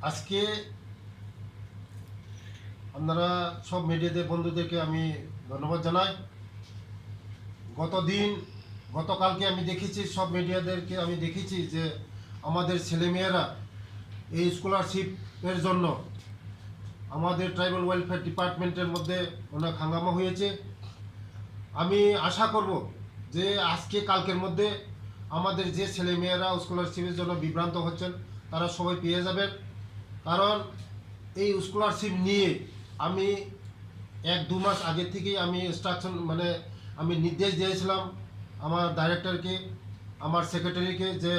আজকে আপনারা সব মিডিয়াদের বন্ধুদেরকে আমি ধন্যবাদ জানাই। গতকালকে আমি দেখেছি, সব মিডিয়াদেরকে আমি দেখেছি যে আমাদের ছেলেমেয়েরা এই স্কলারশিপের জন্য আমাদের ট্রাইবাল ওয়েলফেয়ার ডিপার্টমেন্টের মধ্যে অনেক হাঙ্গামা হয়েছে। আমি আশা করব যে আজকে কালকের মধ্যে আমাদের যে ছেলেমেয়েরা স্কলারশিপের জন্য বিভ্রান্ত হচ্ছেন তারা সবাই পেয়ে যাবেন। কারণ এই স্কলারশিপ নিয়ে আমি 1-2 মাস আগে থেকেই আমি ইনস্ট্রাকশন আমি নির্দেশ দিয়েছিলাম আমার ডাইরেক্টরকে, আমার সেক্রেটারিকে, যে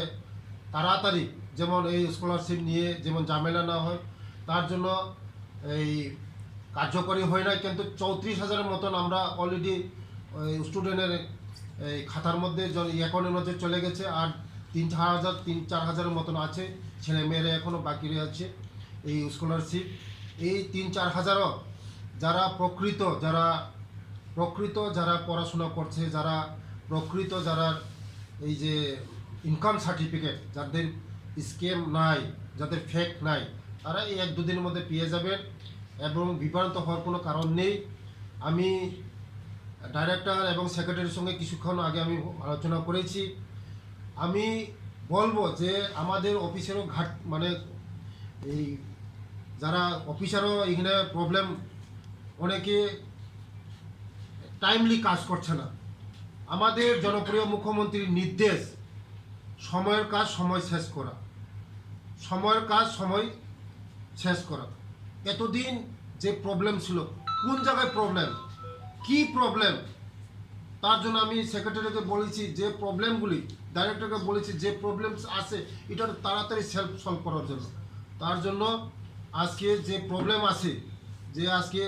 তাড়াতাড়ি যেমন এই স্কলারশিপ নিয়ে যেমন ঝামেলা না হয় তার জন্য এই কার্যকরী হয় না। কিন্তু 34,000-এর মতন আমরা অলরেডি স্টুডেন্টের এই খাতার মধ্যে অ্যাকাউন্টের মধ্যে চলে গেছে, আর 3-4 হাজারের মতন আছে ছেলেমেয়েরা এখনও বাকি রয়েছে এই স্কলারশিপ। এই 3-4 হাজারও যারা প্রকৃত যারা পড়াশোনা করছে, যারা এই যে ইনকাম সার্টিফিকেট যাদের স্ক্যাম নাই, যাদের ফেক নাই, তারা এই 1-2 দিনের মধ্যে পেয়ে যাবেন এবং বিভ্রান্ত হওয়ার কোনো কারণ নেই। আমি ডাইরেক্টর এবং সেক্রেটারির সঙ্গে কিছুক্ষণ আগে আমি আলোচনা করেছি। আমি বলবো যে আমাদের অফিসেরও এই যারা অফিসারও এখানে প্রবলেম, অনেকে টাইমলি কাজ করছে না। আমাদের জনপ্রিয় মুখ্যমন্ত্রীর নির্দেশ সময়ের কাজ সময় শেষ করা, সময়ের কাজ সময় শেষ করা। এতদিন যে প্রবলেম ছিল, কোন জায়গায় প্রবলেম, কি প্রবলেম, তার জন্য আমি সেক্রেটারিকে বলেছি যে প্রবলেমগুলি, ডাইরেক্টরকে বলেছি যে প্রবলেমস আছে এটা তাড়াতাড়ি সলভ করার জন্য। তার জন্য আজকে যে প্রবলেম আছে, যে আজকে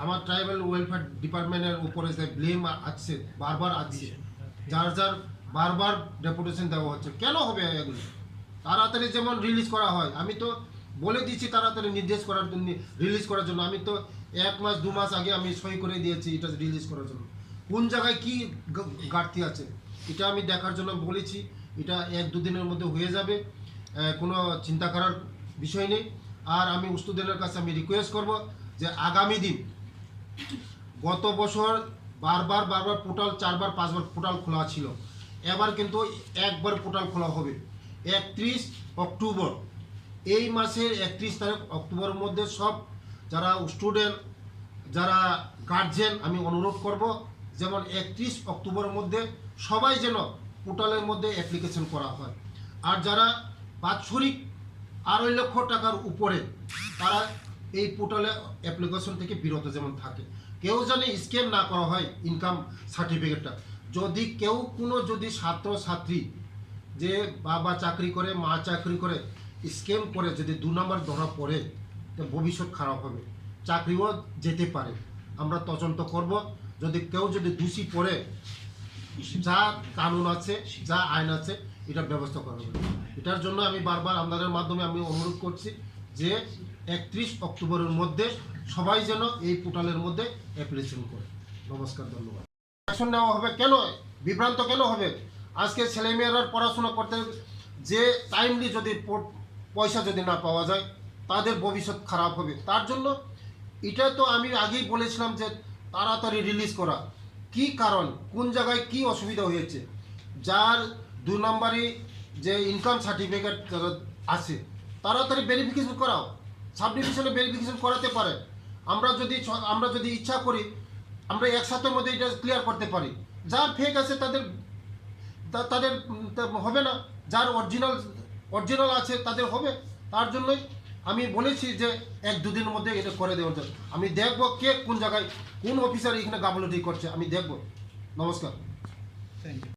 আমার ট্রাইবাল ওয়েলফেয়ার ডিপার্টমেন্টের উপরে যে ব্লেম আছে, বারবার আছে, যার বারবার ডেপুটেশন দেওয়া হচ্ছে, কেন হবে এগুলি? তাড়াতাড়ি যেমন রিলিজ করা হয়, আমি তো বলে দিচ্ছি তাড়াতাড়ি নির্দেশ করার জন্য, রিলিজ করার জন্য। আমি তো 1-2 মাস আগে আমি সই করে দিয়েছি এটা রিলিজ করার জন্য। কোন জায়গায় কি ঘাটতি আছে এটা আমি দেখার জন্য বলেছি। এটা 1-2 দিনের মধ্যে হয়ে যাবে, কোনো চিন্তা করার বিষয় নেই। আর আমি স্টুডেন্টের কাছে আমি রিকোয়েস্ট করব যে আগামী দিন, গত বছর বারবার পোর্টাল 4-5 বার পোর্টাল খোলা ছিল, এবার কিন্তু একবার পোর্টাল খোলা হবে 31 অক্টোবর। এই মাসের 31 তারিখ অক্টোবরের মধ্যে সব যারা স্টুডেন্ট, যারা গার্জেন, আমি অনুরোধ করব যেমন 31 অক্টোবরের মধ্যে সবাই যেন পোর্টালের মধ্যে অ্যাপ্লিকেশন করা হয়। আর যারা বাৎসরিক 2.5 লক্ষ টাকার উপরে, তারা এই পোর্টালে অ্যাপ্লিকেশন থেকে বিরত যেমন থাকে। কেউ যেন স্ক্যাম না করা হয় ইনকাম সার্টিফিকেটটা। যদি কেউ যদি ছাত্রছাত্রী, যে বাবা চাকরি করে, মা চাকরি করে, স্ক্যাম করে যদি 2 নম্বর ধরা পড়ে, তো ভবিষ্যৎ খারাপ হবে, চাকরিও যেতে পারে। আমরা তদন্ত করব, কেউ যদি দোষী পড়ে, যা কানুন আছে, যা আইন আছে, এটার ব্যবস্থা করা হবে। এটার জন্য আমি বারবার আপনাদের মাধ্যমে আমি অনুরোধ করছি যে 31 অক্টোবরের মধ্যে সবাই যেন এই পোর্টালের মধ্যে অ্যাপ্লিকেশন করে। নমস্কার, ধন্যবাদ। অ্যাকশন নেওয়া হবে। কেন বিভ্রান্ত কেন হবে? আজকে ছেলেমেয়েরা পড়াশোনা করতে যে টাইমলি যদি পয়সা যদি না পাওয়া যায়, তাদের ভবিষ্যৎ খারাপ হবে। তার জন্য এটা তো আমি আগেই বলেছিলাম যে তাড়াতাড়ি রিলিজ করা। কি কারণ, কোন জায়গায় কি অসুবিধা হয়েছে, যার 2 নম্বরই যে ইনকাম সার্টিফিকেট আছে, তাড়াতাড়ি ভেরিফিকেশন করাও। সাব ডিভিশনে ভেরিফিকেশন করাতে পারে। আমরা যদি ইচ্ছা করি, আমরা একসাথের মধ্যে এটা ক্লিয়ার করতে পারি। যার ফেক আছে তাদের হবে না, যার অরিজিনাল আছে তাদের হবে। তার জন্যই আমি বলেছি যে 1-2 দিনের মধ্যে এটা করে দেওয়ার জন্য। আমি দেখব কে কোন জায়গায়, কোন অফিসার এখানে গাফলতি করছে, আমি দেখব। নমস্কার, থ্যাংক ইউ।